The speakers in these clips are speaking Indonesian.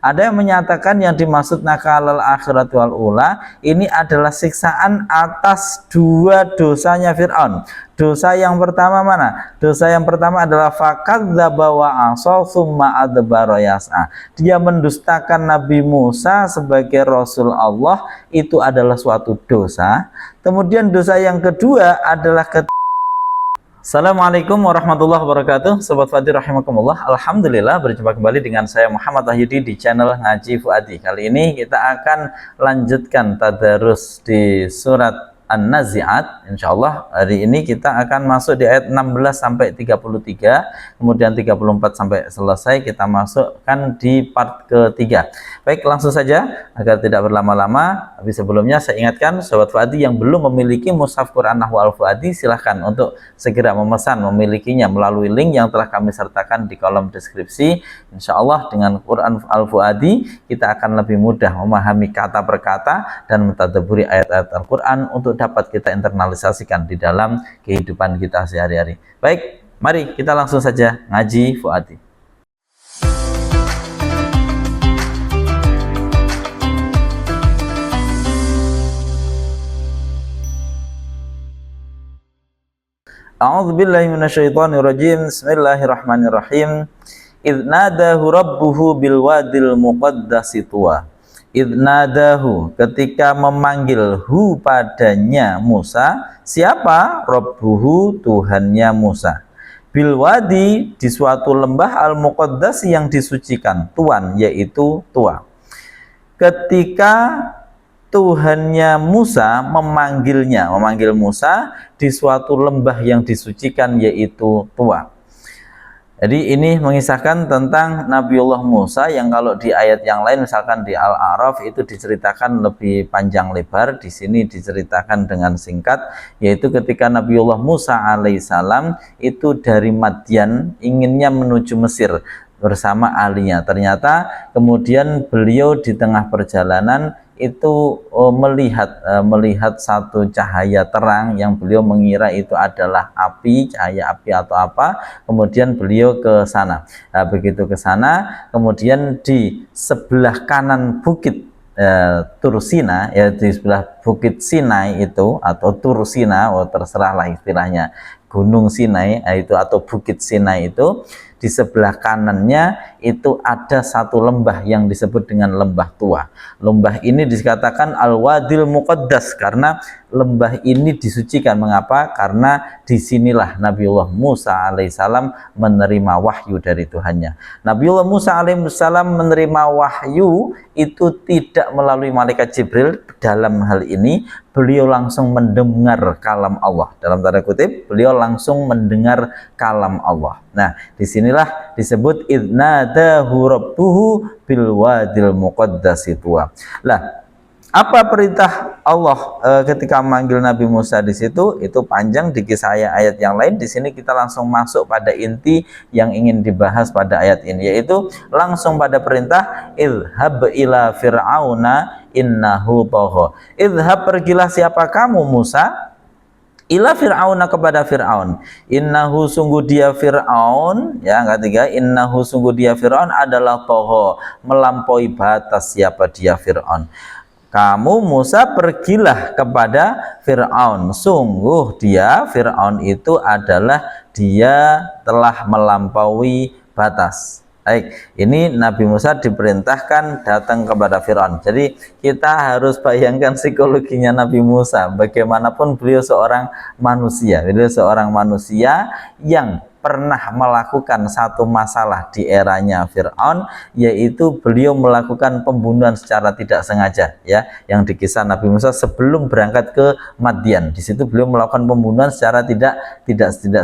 Ada yang menyatakan yang dimaksud nakalal akhirat wal ula ini adalah siksaan atas dua dosanya Fir'aun. Dosa yang pertama mana? Dosa yang pertama adalah fakadzdzaba wa asa tsumma adbara yas'a. Dia mendustakan Nabi Musa sebagai Rasul Allah, itu adalah suatu dosa. Kemudian dosa yang kedua adalah Assalamualaikum warahmatullahi wabarakatuh. Sobat Fadil rahimakumullah. Alhamdulillah berjumpa kembali dengan saya Muhammad Wahyudi di channel Ngaji Fuadi. Kali ini kita akan lanjutkan tadarus di surat An-Nazi'at. Insyaallah hari ini kita akan masuk di ayat 16 sampai 33, kemudian 34 sampai selesai kita masukkan di part ketiga. Baik, langsung saja agar tidak berlama-lama. Tapi sebelumnya saya ingatkan Sobat Fuadi yang belum memiliki mushaf Quran Nahwu Al-Fuadi, silahkan untuk segera memesan memilikinya melalui link yang telah kami sertakan di kolom deskripsi. Insyaallah dengan Quran Al-Fuadi kita akan lebih mudah memahami kata per kata dan mentadabburi ayat-ayat Al-Quran untuk dapat kita internalisasikan di dalam kehidupan kita sehari-hari. Baik, mari kita langsung saja ngaji Fuadi. A'udzubillahi minasyaitonirrajim. Bismillahirrahmanirrahim. Idz nadahu rabbuhu bil wadil muqaddasi tuwa. Idnadahu, ketika memanggil hu padanya Musa. Siapa? Rabbuhu, Tuhannya Musa. Bilwadi, di suatu lembah al muqaddas yang disucikan, tuan, yaitu tua. Ketika Tuhannya Musa memanggil Musa di suatu lembah yang disucikan, yaitu tua. Jadi ini mengisahkan tentang Nabiullah Musa yang kalau di ayat yang lain misalkan di Al-A'raf itu diceritakan lebih panjang lebar, di sini diceritakan dengan singkat, yaitu ketika Nabiullah Musa alaihissalam itu dari Madian inginnya menuju Mesir bersama ahlinya. Ternyata kemudian beliau di tengah perjalanan itu melihat satu cahaya terang yang beliau mengira itu adalah api, cahaya api atau apa. Kemudian beliau ke sana. Nah, begitu ke sana, kemudian di sebelah kanan bukit Tursina, ya di sebelah bukit Sinai itu atau Tursina, terserahlah istilahnya, Gunung Sinai itu atau Bukit Sinai itu, di sebelah kanannya itu ada satu lembah yang disebut dengan lembah tua. Lembah ini dikatakan Al-Wadil Muqaddas karena lembah ini disucikan. Mengapa? Karena disinilah Nabiullah Musa alaihissalam menerima wahyu dari Tuhannya. Nabiullah Musa alaihissalam menerima wahyu itu tidak melalui malaikat Jibril. Dalam hal ini beliau langsung mendengar kalam Allah. Dalam tanda kutip, beliau langsung mendengar kalam Allah. Nah, disinilah disebut idnadahu rabbuhu bil wadil muqaddasi tuwa. Lah, apa perintah Allah ketika memanggil Nabi Musa di situ? Itu panjang di kisah ayat yang lain. Di sini kita langsung masuk pada inti yang ingin dibahas pada ayat ini, yaitu langsung pada perintah idhab ila fir'auna innahu tagha. Idhab, pergilah siapa kamu Musa, ila fir'auna, kepada Fir'aun. Innahu, sungguh dia Fir'aun, ya yang ketiga, innahu, sungguh dia Fir'aun adalah tagha, melampaui batas. Siapa dia Fir'aun? Kamu Musa pergilah kepada Fir'aun, sungguh dia Fir'aun itu adalah dia telah melampaui batas. Baik, ini Nabi Musa diperintahkan datang kepada Fir'aun. Jadi kita harus bayangkan psikologinya Nabi Musa. Bagaimanapun beliau seorang manusia, yang pernah melakukan satu masalah di eranya Fir'aun, yaitu beliau melakukan pembunuhan secara tidak sengaja, ya, yang di kisah Nabi Musa sebelum berangkat ke Madian. Di situ beliau melakukan pembunuhan secara tidak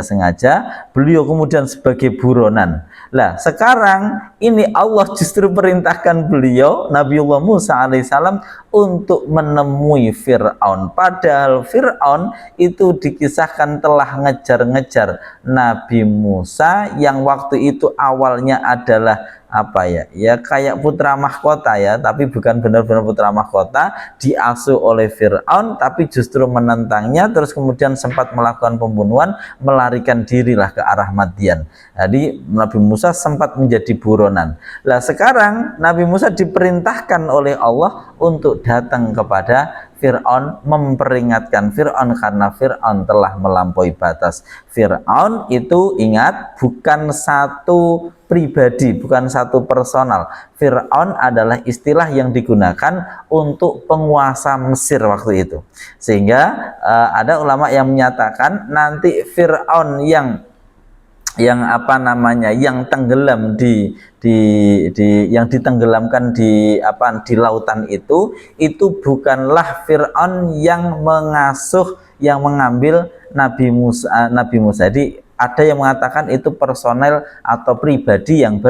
sengaja. Beliau kemudian sebagai buronan. Lah, sekarang ini Allah justru perintahkan beliau Nabiullah Musa alaihissalam untuk menemui Fir'aun. Padahal Fir'aun itu dikisahkan telah ngejar-ngejar Nabi Musa yang waktu itu awalnya adalah apa ya, ya kayak putra mahkota ya, tapi bukan benar-benar putra mahkota, diasuh oleh Fir'aun tapi justru menentangnya, terus kemudian sempat melakukan pembunuhan, melarikan dirilah ke arah Madian. Jadi Nabi Musa sempat menjadi buronan. Nah sekarang Nabi Musa diperintahkan oleh Allah untuk datang kepada Fir'aun, memperingatkan Fir'aun karena Fir'aun telah melampaui batas. Fir'aun itu ingat bukan satu pribadi, bukan satu personal. Fir'aun adalah istilah yang digunakan untuk penguasa Mesir waktu itu. Sehingga ada ulama yang menyatakan nanti Fir'aun yang apa namanya, yang tenggelam yang ditenggelamkan di lautan itu bukanlah Fir'aun yang mengasuh, yang mengambil Nabi Musa. Jadi ada yang mengatakan itu personel atau pribadi yang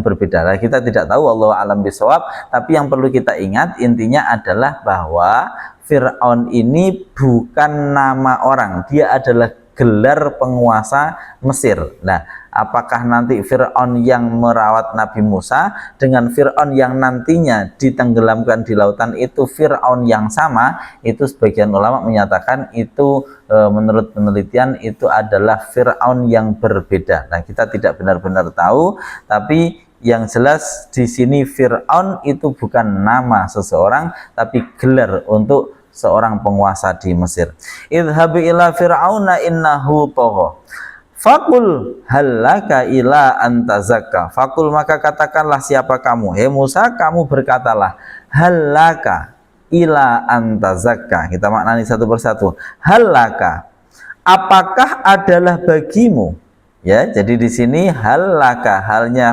berbeda. Nah, kita tidak tahu, wallahu a'lam bishawab, tapi yang perlu kita ingat intinya adalah bahwa Fir'aun ini bukan nama orang, dia adalah gelar penguasa Mesir. Nah, apakah nanti Fir'aun yang merawat Nabi Musa dengan Fir'aun yang nantinya ditenggelamkan di lautan itu Fir'aun yang sama? Itu sebagian ulama menyatakan itu menurut penelitian itu adalah Fir'aun yang berbeda. Nah, kita tidak benar-benar tahu, tapi yang jelas di sini Fir'aun itu bukan nama seseorang, tapi gelar untuk seorang penguasa di Mesir. Idhabi ila fir'auna innahu tagha. Fakul halaka ila antazakka. Fakul maka katakanlah siapa kamu, he Musa, kamu berkatalah, halaka ila antazakka. Kita maknani satu persatu. Halaka, apakah adalah bagimu? Ya, jadi di sini halaka, halnya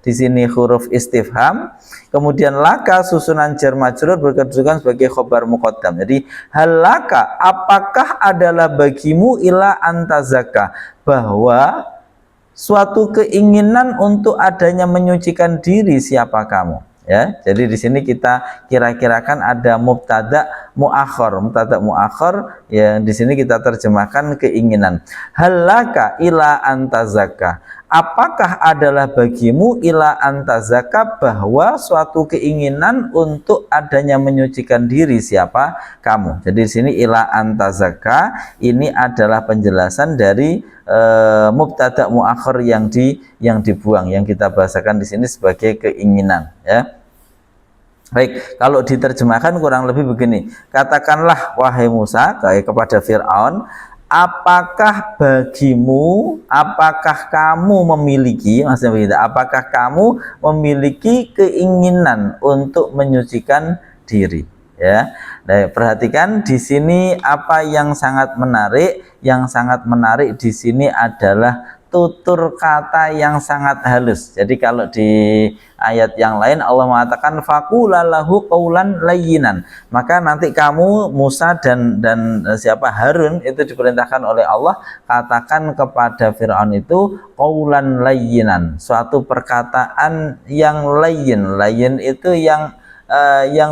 di sini huruf istifham, kemudian laka susunan jar majrur berkedudukan sebagai khobar muqaddam. Jadi halaka, apakah adalah bagimu ila antazaka, bahwa suatu keinginan untuk adanya menyucikan diri siapa kamu. Ya, jadi di sini kita kira-kirakan ada mubtada muakhar yang di sini kita terjemahkan keinginan. Halaka ila antazaka, apakah adalah bagimu ila antazaka, bahwa suatu keinginan untuk adanya menyucikan diri siapa kamu. Jadi di sini ila antazaka ini adalah penjelasan dari mubtada muakhir yang dibuang, yang kita bahasakan di sini sebagai keinginan, ya. Baik, kalau diterjemahkan kurang lebih begini. Katakanlah wahai Musa kepada Fir'aun, apakah bagimu, apakah kamu memiliki, maksudnya begitu, apakah kamu memiliki keinginan untuk menyucikan diri, ya. Nah, perhatikan di sini apa yang sangat menarik. Yang sangat menarik di sini adalah tutur kata yang sangat halus. Jadi kalau di ayat yang lain Allah mengatakan faqulalahu qaulan layyinan, maka nanti kamu Musa dan siapa Harun itu diperintahkan oleh Allah katakan kepada Fir'aun itu qaulan layyinan, suatu perkataan yang layyin. Layyin itu yang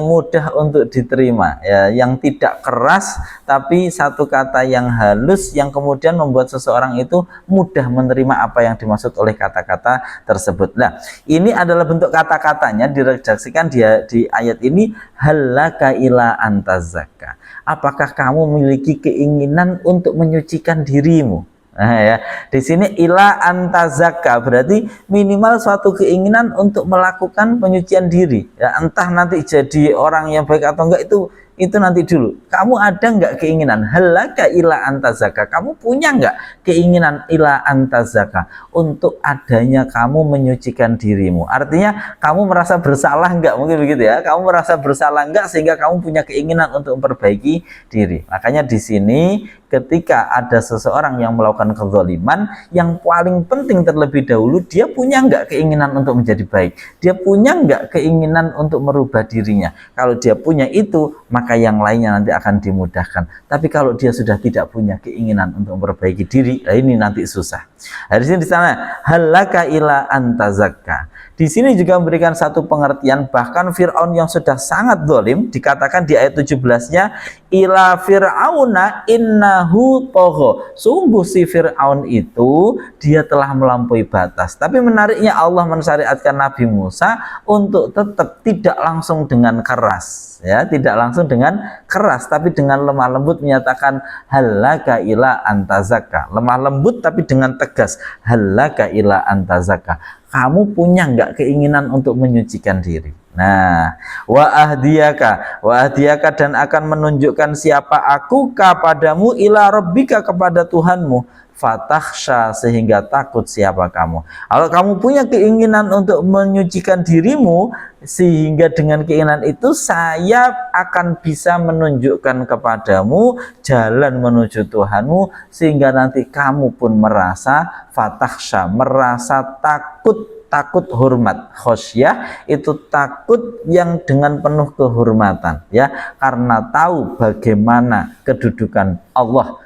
mudah untuk diterima, ya, yang tidak keras, tapi satu kata yang halus yang kemudian membuat seseorang itu mudah menerima apa yang dimaksud oleh kata-kata tersebut. Nah, ini adalah bentuk kata-katanya diredaksikan di ayat ini, halaka ila antazakka. Apakah kamu memiliki keinginan untuk menyucikan dirimu? Nah, ya, di sini ila antazakka berarti minimal suatu keinginan untuk melakukan penyucian diri. Ya, entah nanti jadi orang yang baik atau enggak itu nanti dulu. Kamu ada enggak keinginan halaka ila antazakka? Kamu punya enggak keinginan ila antazakka untuk adanya kamu menyucikan dirimu? Artinya kamu merasa bersalah enggak? Mungkin begitu ya. Kamu merasa bersalah enggak sehingga kamu punya keinginan untuk memperbaiki diri. Makanya di sini ketika ada seseorang yang melakukan kezaliman, yang paling penting terlebih dahulu dia punya enggak keinginan untuk menjadi baik, dia punya enggak keinginan untuk merubah dirinya. Kalau dia punya itu, maka yang lainnya nanti akan dimudahkan. Tapi kalau dia sudah tidak punya keinginan untuk memperbaiki diri, ini nanti susah. Di sini di sana halaka ila antazakka. Di sini juga memberikan satu pengertian, bahkan Fir'aun yang sudah sangat zalim, dikatakan di ayat 17-nya, ila fir'auna innahu tagha. Sungguh si Fir'aun itu dia telah melampaui batas. Tapi menariknya Allah mensyariatkan Nabi Musa untuk tetap tidak langsung dengan keras, ya, tidak langsung dengan keras, tapi dengan lemah lembut menyatakan halaka ila antazaka. Lemah lembut tapi dengan tegas, halaka ila antazaka. Kamu punya nggak keinginan untuk menyucikan diri? Nah, wa ahdiyaka dan akan menunjukkan siapa aku kepadamu ila rabbika kepada Tuhanmu, fatakhsha sehingga takut siapa kamu. Kalau kamu punya keinginan untuk menyucikan dirimu, sehingga dengan keinginan itu saya akan bisa menunjukkan kepadamu jalan menuju Tuhanmu, sehingga nanti kamu pun merasa fatakhsha, merasa takut hormat. Khosyah itu takut yang dengan penuh kehormatan, ya, karena tahu bagaimana kedudukan Allah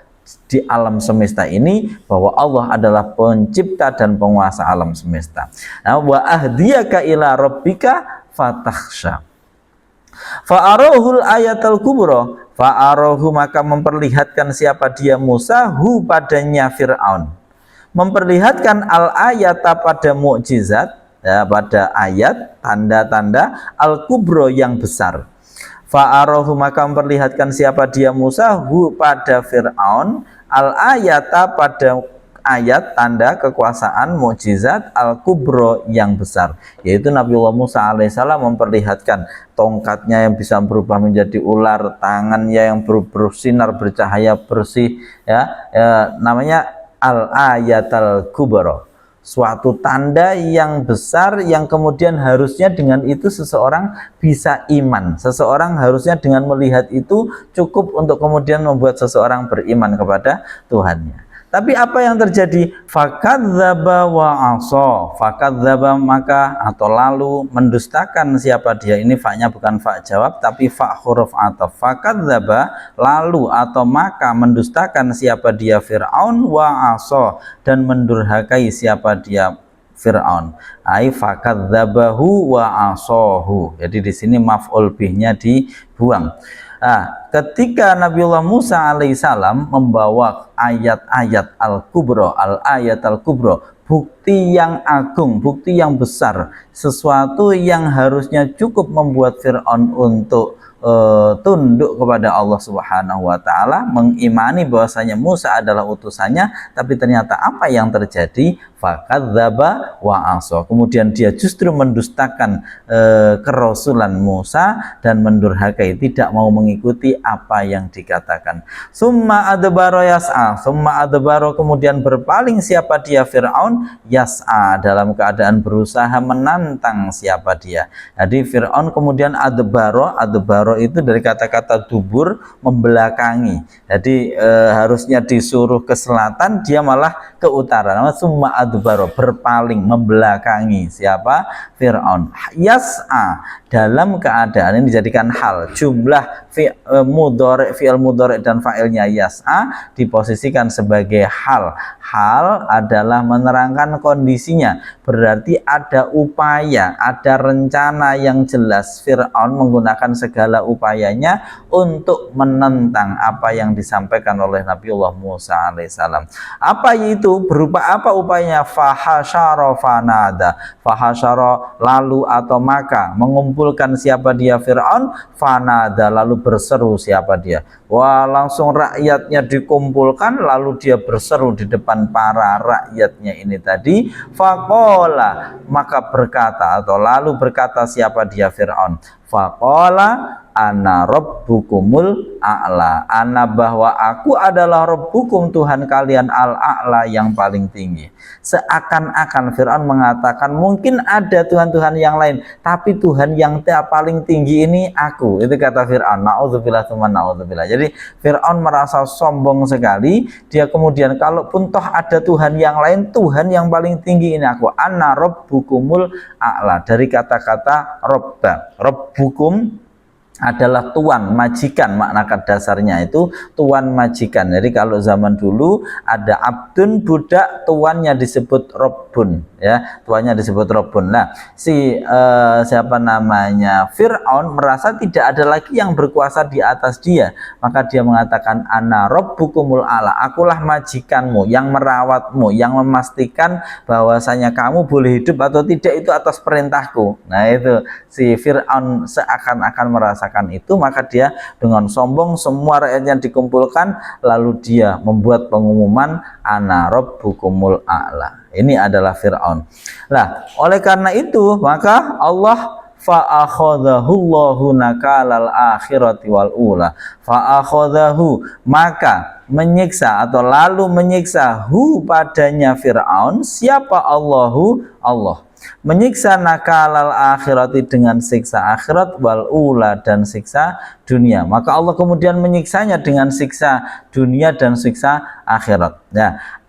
di alam semesta ini, bahwa Allah adalah pencipta dan penguasa alam semesta. Nah, wa ahdiyaka ila rabbika fatakhsha. Fa'arahul ayatul kubra, fa'arahu maka memperlihatkan siapa dia Musa hu padanya Fir'aun, memperlihatkan al ayata pada mukjizat, ya, pada ayat tanda-tanda al kubro yang besar. Fa'arahu maka memperlihatkan siapa dia Musa hu pada Fir'aun al ayata pada ayat tanda kekuasaan mukjizat al kubro yang besar, yaitu Nabiullah Musa alaihissalam memperlihatkan tongkatnya yang bisa berubah menjadi ular, tangannya yang bersinar bercahaya bersih, ya, namanya al ayatal kubro, suatu tanda yang besar yang kemudian harusnya dengan itu seseorang bisa iman. Seseorang harusnya dengan melihat itu cukup untuk kemudian membuat seseorang beriman kepada Tuhannya. Tapi apa yang terjadi? Fakadzdzaba wa asa. Fakadzdzaba maka atau lalu mendustakan siapa dia. Ini fa-nya bukan fa jawab tapi fa huruf ataf. Fakadzdzaba lalu atau maka mendustakan siapa dia Fir'aun wa asa dan mendurhakai siapa dia Fir'aun. Ai fakadzabahu wa asahu. Jadi di sini maf'ul bihnya dibuang. Nah, ketika Nabiullah Musa alaihissalam membawa ayat-ayat al-kubro, al-ayat al-kubro, bukti yang agung, bukti yang besar, sesuatu yang harusnya cukup membuat Fir'aun untuk tunduk kepada Allah Subhanahu wa taala, mengimani bahwasanya Musa adalah utusannya, tapi ternyata apa yang terjadi? Fakadzdzaba wa asa. Kemudian dia justru mendustakan kerasulan Musa dan mendurhakai, tidak mau mengikuti apa yang dikatakan. Summa adbara yas'a, summa adbara kemudian berpaling siapa dia Fir'aun, yas'a dalam keadaan berusaha menantang siapa dia. Jadi Fir'aun kemudian adbara itu dari kata-kata dubur, membelakangi. Jadi harusnya disuruh ke selatan, dia malah ke utara. Nama summa adbara, berpaling, membelakangi siapa? Fir'aun. Yas'a dalam keadaan ini dijadikan hal, jumlah fi'il mudhari dan fa'ilnya yas'a diposisikan sebagai hal. Hal adalah menerangkan kondisinya, berarti ada upaya, ada rencana yang jelas. Fir'aun menggunakan segala upayanya untuk menentang apa yang disampaikan oleh Nabiullah Musa alaihissalam. Apa itu? Berupa apa upayanya? Fahasyara fanada. Fahasyara lalu atau maka mengumpulkan siapa dia Fir'aun, fanada lalu berseru siapa dia. Wah, langsung rakyatnya dikumpulkan lalu dia berseru di depan para rakyatnya ini tadi. Faqala maka berkata atau lalu berkata siapa dia Fir'aun. Faqala ana rabbukumul a'la, ana bahwa aku adalah rabbukum Tuhan kalian al-a'la yang paling tinggi. Seakan-akan Fir'aun mengatakan mungkin ada Tuhan-Tuhan yang lain, tapi Tuhan yang paling tinggi ini aku. Itu kata Fir'aun. Na'udzubillah tsumma na'udzubillah. Jadi Fir'aun merasa sombong sekali. Dia kemudian kalaupun toh ada Tuhan yang lain, Tuhan yang paling tinggi ini aku. Ana rabbukumul a'la, dari kata-kata robba. Rabbukum adalah tuan, majikan, makna dasarnya itu tuan majikan. Jadi kalau zaman dulu ada abdun, budak, tuannya disebut robbun, ya, tuannya disebut Rabbun. Nah, siapa namanya, Fir'aun merasa tidak ada lagi yang berkuasa di atas dia, maka dia mengatakan ana rabbukumul a'la, akulah majikanmu yang merawatmu, yang memastikan bahwasanya kamu boleh hidup atau tidak itu atas perintahku. Nah, itu si Fir'aun seakan-akan merasakan itu, maka dia dengan sombong, semua rakyatnya dikumpulkan, lalu dia membuat pengumuman ana rabbukumul a'la. Ini adalah Fir'aun. Nah, oleh karena itu maka Allah fa'akhadhahu Allahu nakalal akhirati wal ula. Fa'akhadhahu, maka menyiksa atau lalu menyiksa padanya Fir'aun. Siapa Allahu? Allah menyiksa nakalal akhirati dengan siksa akhirat wal ula dan siksa dunia. Maka Allah kemudian menyiksanya dengan siksa dunia dan siksa akhirat. Nah,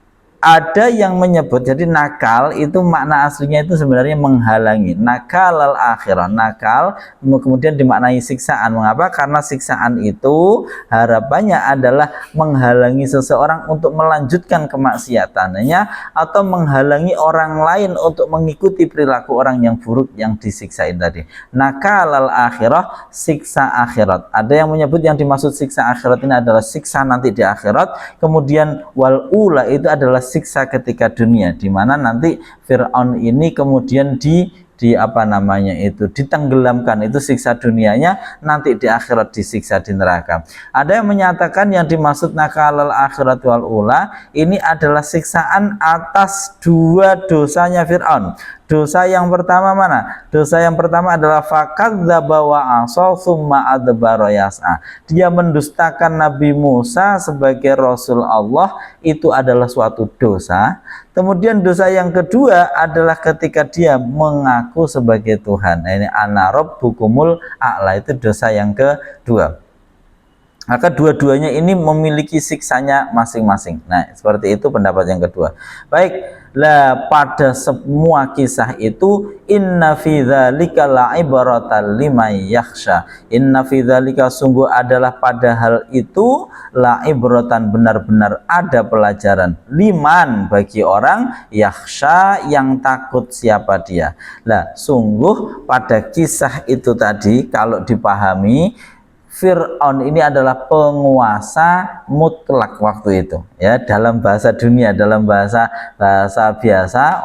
ada yang menyebut, jadi nakal itu makna aslinya itu sebenarnya menghalangi. Nakal al akhirah, nakal kemudian dimaknai siksaan. Mengapa? Karena siksaan itu harapannya adalah menghalangi seseorang untuk melanjutkan kemaksiatannya atau menghalangi orang lain untuk mengikuti perilaku orang yang buruk yang disiksain tadi. Nakal al akhirah, siksa akhirat. Ada yang menyebut yang dimaksud siksa akhirat ini adalah siksa nanti di akhirat. Kemudian wal ula itu adalah siksa ketika dunia, di mana nanti Fir'aun ini kemudian ditenggelamkan, itu siksa dunianya, nanti di akhirat disiksa di neraka. Ada yang menyatakan yang dimaksud nakalal akhirat wal ula ini adalah siksaan atas dua dosanya Fir'aun. Dosa yang pertama mana? Dosa yang pertama adalah fakadzdzaba wa asa tsumma adbara yas'a. Dia mendustakan Nabi Musa sebagai Rasul Allah, itu adalah suatu dosa. Kemudian dosa yang kedua adalah ketika dia mengaku sebagai Tuhan. Nah, ini ana rabbukumul a'la, itu dosa yang kedua. Maka dua-duanya ini memiliki siksanya masing-masing. Nah, seperti itu pendapat yang kedua. Baik, lah pada semua kisah itu inna fi dzalika la'ibratan liman yakhsha. Inna fi dzalika, sungguh adalah pada hal itu la'ibratan, benar-benar ada pelajaran, liman, bagi orang yakhsha, yang takut siapa dia. Lah, sungguh pada kisah itu tadi kalau dipahami, Fir'aun ini adalah penguasa mutlak waktu itu, ya, dalam bahasa dunia, dalam bahasa biasa,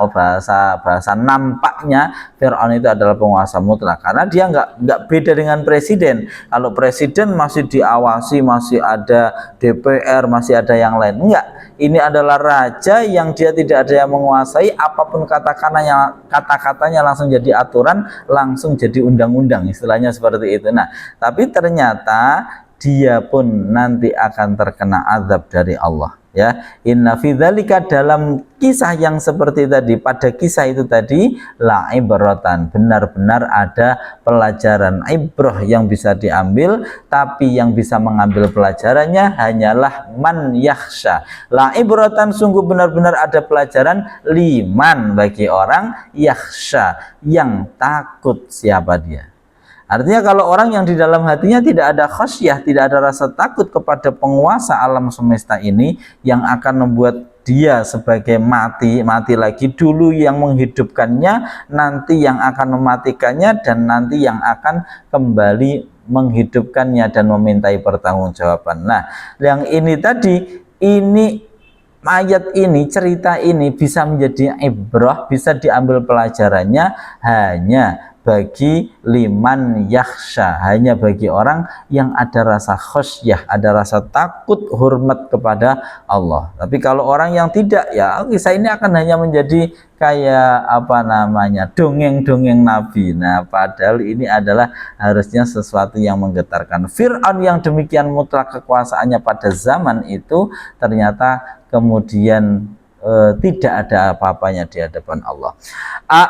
bahasa nampaknya Fir'aun itu adalah penguasa mutlak, karena dia nggak beda dengan presiden. Kalau presiden masih diawasi, masih ada DPR, masih ada yang lain, enggak. Ini adalah raja yang dia tidak ada yang menguasai, apapun kata-katanya langsung jadi aturan, langsung jadi undang-undang, istilahnya seperti itu. Nah, tapi ternyata dia pun nanti akan terkena azab dari Allah, ya. Inna fi dzalika, dalam kisah yang seperti tadi, pada kisah itu tadi, la ibratan, benar-benar ada pelajaran, ibrah yang bisa diambil, tapi yang bisa mengambil pelajarannya hanyalah man yakhsha. La ibratan, sungguh benar-benar ada pelajaran, liman, bagi orang yakhsha, yang takut siapa dia. Artinya kalau orang yang di dalam hatinya tidak ada khasyah, tidak ada rasa takut kepada penguasa alam semesta ini, yang akan membuat dia sebagai mati lagi, dulu yang menghidupkannya, nanti yang akan mematikannya, dan nanti yang akan kembali menghidupkannya dan memintai pertanggungjawaban. Nah, yang ini tadi, ini ayat ini, cerita ini bisa menjadi ibrah, bisa diambil pelajarannya hanya bagi liman yakhsha, hanya bagi orang yang ada rasa khasyah, ada rasa takut, hormat kepada Allah. Tapi kalau orang yang tidak, ya kisah ini akan hanya menjadi kayak apa namanya, dongeng-dongeng Nabi. Nah, padahal ini adalah harusnya sesuatu yang menggetarkan. Fir'aun yang demikian mutlak kekuasaannya pada zaman itu, ternyata kemudian tidak ada apa-apanya di hadapan Allah.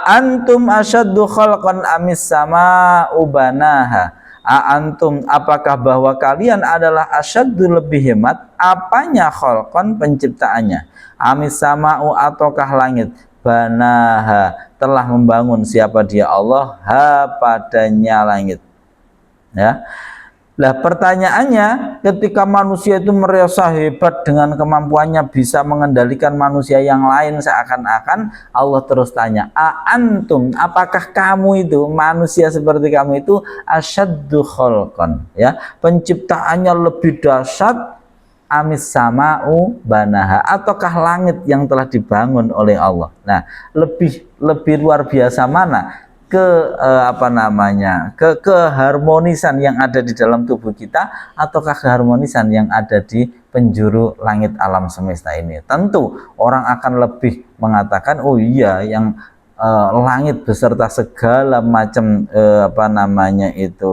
Antum asyaddu khalqan amis sama ubanaha. Antum, apakah bahwa kalian adalah asyaddu, lebih hemat, apanya, khalqan, penciptaannya, amis sama'u, ataukah langit, banaha, telah membangun siapa dia Allah, ha, padanya langit, ya. Lah pertanyaannya, ketika manusia itu merasa hebat dengan kemampuannya bisa mengendalikan manusia yang lain, seakan-akan Allah terus tanya, antum, apakah kamu itu manusia seperti kamu itu asyaddu khalqan, ya, penciptaannya lebih dahsyat, amis sama'u banaha, ataukah langit yang telah dibangun oleh Allah. Nah, lebih luar biasa mana keharmonisan yang ada di dalam tubuh kita, ataukah keharmonisan yang ada di penjuru langit alam semesta ini? Tentu orang akan lebih mengatakan, oh iya, yang langit beserta segala macam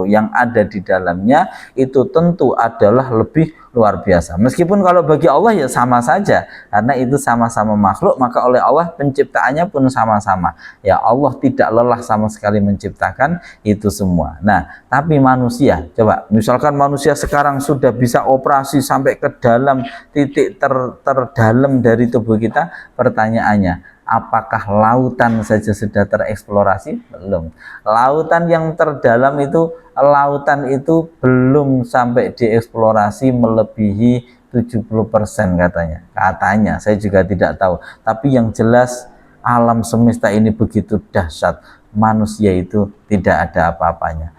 yang ada di dalamnya itu tentu adalah lebih luar biasa. Meskipun kalau bagi Allah ya sama saja, karena itu sama-sama makhluk, maka oleh Allah penciptaannya pun sama-sama. Ya, Allah tidak lelah sama sekali menciptakan itu semua. Nah, tapi manusia, coba misalkan manusia sekarang sudah bisa operasi sampai ke dalam titik terdalam dari tubuh kita, pertanyaannya, apakah lautan saja sudah tereksplorasi? Belum. Lautan yang terdalam itu, lautan itu belum sampai dieksplorasi melebihi 70% katanya. Katanya, saya juga tidak tahu. Tapi yang jelas alam semesta ini begitu dahsyat, manusia itu tidak ada apa-apanya.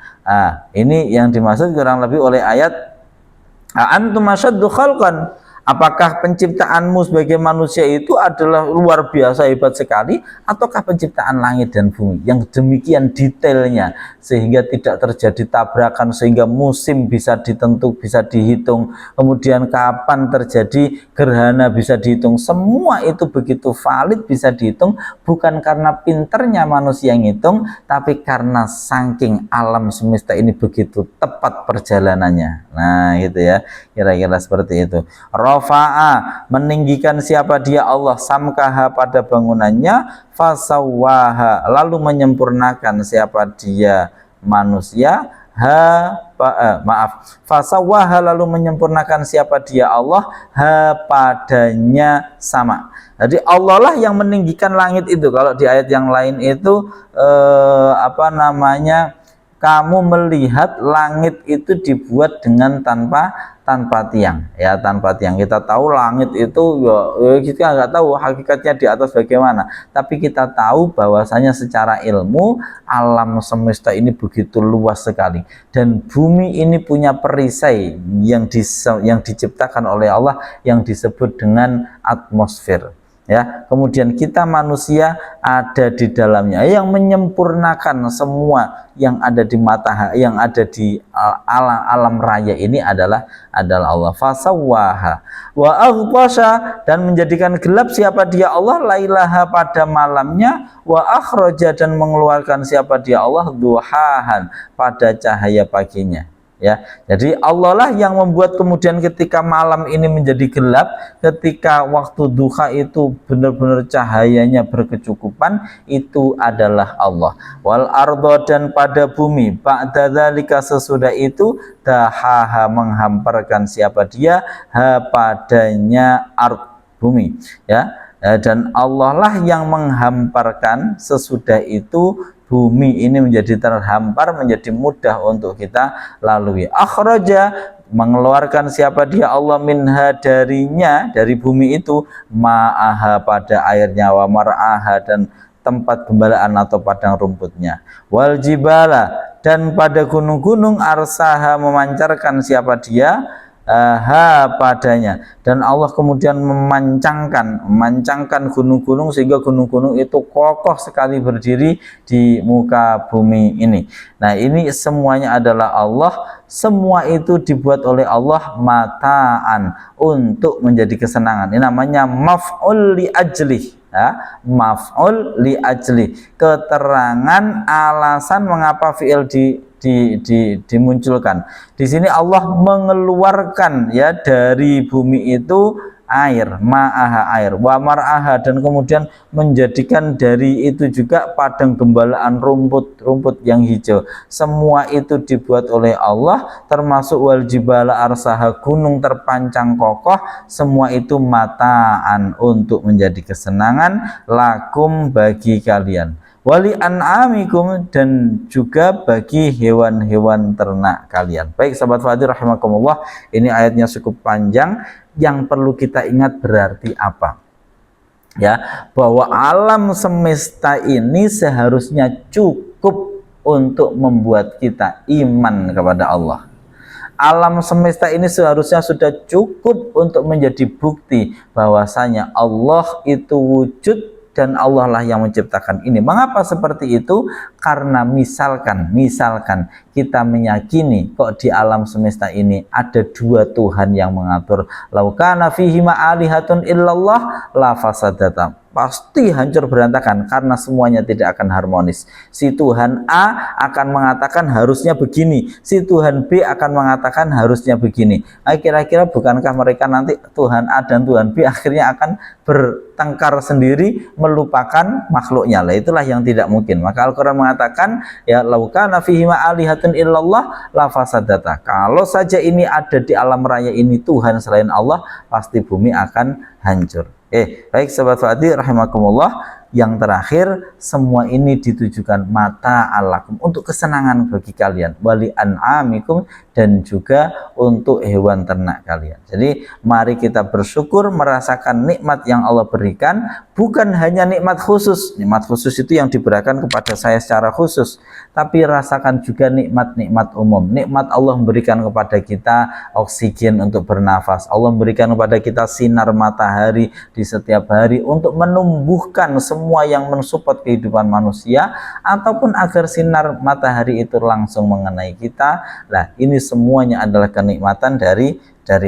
Ini yang dimaksud kurang lebih oleh ayat antum asyaddu khalqan. Apakah penciptaanmu sebagai manusia itu adalah luar biasa hebat sekali, ataukah penciptaan langit dan bumi yang demikian detailnya sehingga tidak terjadi tabrakan, sehingga musim bisa ditentu, bisa dihitung, kemudian kapan terjadi gerhana bisa dihitung, semua itu begitu valid bisa dihitung, bukan karena pinternya manusia yang ngitung, tapi karena saking alam semesta ini begitu tepat perjalanannya. Nah, gitu ya, kira-kira seperti itu. Rafa'a, meninggikan siapa dia Allah, samkaha, pada bangunannya, fasawwaha, lalu menyempurnakan siapa dia manusia, fasawwaha, lalu menyempurnakan siapa dia Allah, padanya sama. Jadi Allah lah yang meninggikan langit itu. Kalau di ayat yang lain itu kamu melihat langit itu dibuat dengan tanpa tiang, ya, tanpa tiang. Kita tahu langit itu kita nggak tahu hakikatnya di atas bagaimana, tapi kita tahu bahwasanya secara ilmu alam semesta ini begitu luas sekali, dan bumi ini punya perisai yang diciptakan oleh Allah yang disebut dengan atmosfer. Ya, kemudian kita manusia ada di dalamnya, yang menyempurnakan semua yang ada di yang ada di alam raya ini adalah Allah. Fasawwaha wa aghtasha, dan menjadikan gelap siapa dia Allah, lailaha, pada malamnya, wa akhraja, dan mengeluarkan siapa dia Allah, duhahan, pada cahaya paginya. Ya, jadi Allah lah yang membuat kemudian ketika malam ini menjadi gelap, ketika waktu duha itu benar-benar cahayanya berkecukupan, itu adalah Allah. Wal ardo, dan pada bumi, ba'da dzalika, sesudah itu, dahaha, menghamparkan siapa dia, padanya ard, bumi, ya. Dan Allah lah yang menghamparkan sesudah itu bumi ini menjadi terhampar, menjadi mudah untuk kita lalui. Akhraja, mengeluarkan siapa dia Allah, minha, darinya, dari bumi itu, ma'aha, pada airnya, wa mar'aha, dan tempat gembalaan atau padang rumputnya, wal jibala, dan pada gunung-gunung, arsaha, memancarkan siapa dia, padanya, dan Allah kemudian memancangkan gunung-gunung sehingga gunung-gunung itu kokoh sekali berdiri di muka bumi ini. Nah, ini semuanya adalah Allah, semua itu dibuat oleh Allah mataan, untuk menjadi kesenangan. Ini namanya maf'ul li ajlih, ya, maf'ul li ajlih, keterangan alasan mengapa fi'il dimunculkan. Di sini Allah mengeluarkan, ya, dari bumi itu air, ma'aha, air, wa mar'aha, dan kemudian menjadikan dari itu juga padang gembalaan, rumput yang hijau. Semua itu dibuat oleh Allah, termasuk wal jibala arsaha, gunung terpancang kokoh, semua itu mataan, untuk menjadi kesenangan, lakum, bagi kalian. wali an'amikum, dan juga bagi hewan-hewan ternak kalian. Baik sahabat Fadil rahimakumullah, ini ayatnya cukup panjang. Yang perlu kita ingat berarti apa? Ya, bahwa alam semesta ini seharusnya cukup untuk membuat kita iman kepada Allah. Alam semesta ini seharusnya sudah cukup untuk menjadi bukti bahwasanya Allah itu wujud dan Allah lah yang menciptakan ini. Mengapa seperti itu? Karena misalkan kita meyakini kok di alam semesta ini ada dua Tuhan yang mengatur. Lau kana fihi ma'alihatun illallah la fasadata. Pasti hancur berantakan karena semuanya tidak akan harmonis. Si Tuhan A akan mengatakan harusnya begini, si Tuhan B akan mengatakan harusnya begini. Kira-kira bukankah mereka nanti Tuhan A dan Tuhan B akhirnya akan bertengkar sendiri, melupakan makhluknya? Lah itulah yang tidak mungkin. Maka Al-Qur'an mengatakan, ya lau kana fihi ma'alihatun illallah la fasadata. Kalau saja ini ada di alam raya ini Tuhan selain Allah, pasti bumi akan hancur. Baik sahabat Fadil rahimakumullah, yang terakhir semua ini ditujukan mata alakum, untuk kesenangan bagi kalian, wali an'amikum, dan juga untuk hewan ternak kalian. Jadi mari kita bersyukur merasakan nikmat yang Allah berikan, bukan hanya nikmat khusus itu yang diberikan kepada saya secara khusus, tapi rasakan juga nikmat-nikmat umum. Nikmat Allah memberikan kepada kita oksigen untuk bernafas, Allah memberikan kepada kita sinar matahari di setiap hari untuk menumbuhkan semua yang mensupport kehidupan manusia, ataupun agar sinar matahari itu langsung mengenai kita. Nah, ini semuanya adalah kenikmatan dari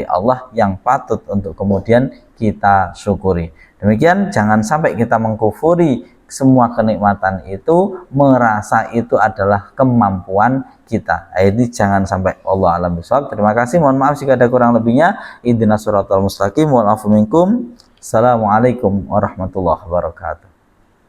Allah yang patut untuk kemudian kita syukuri. Demikian, jangan sampai kita mengkufuri semua kenikmatan itu, merasa itu adalah kemampuan kita. Ini jangan sampai. Allah alam bisawab. Terima kasih, mohon maaf jika ada kurang lebihnya. Ihdinas siratal mustaqim wal afu minkum. Assalamualaikum warahmatullahi wabarakatuh.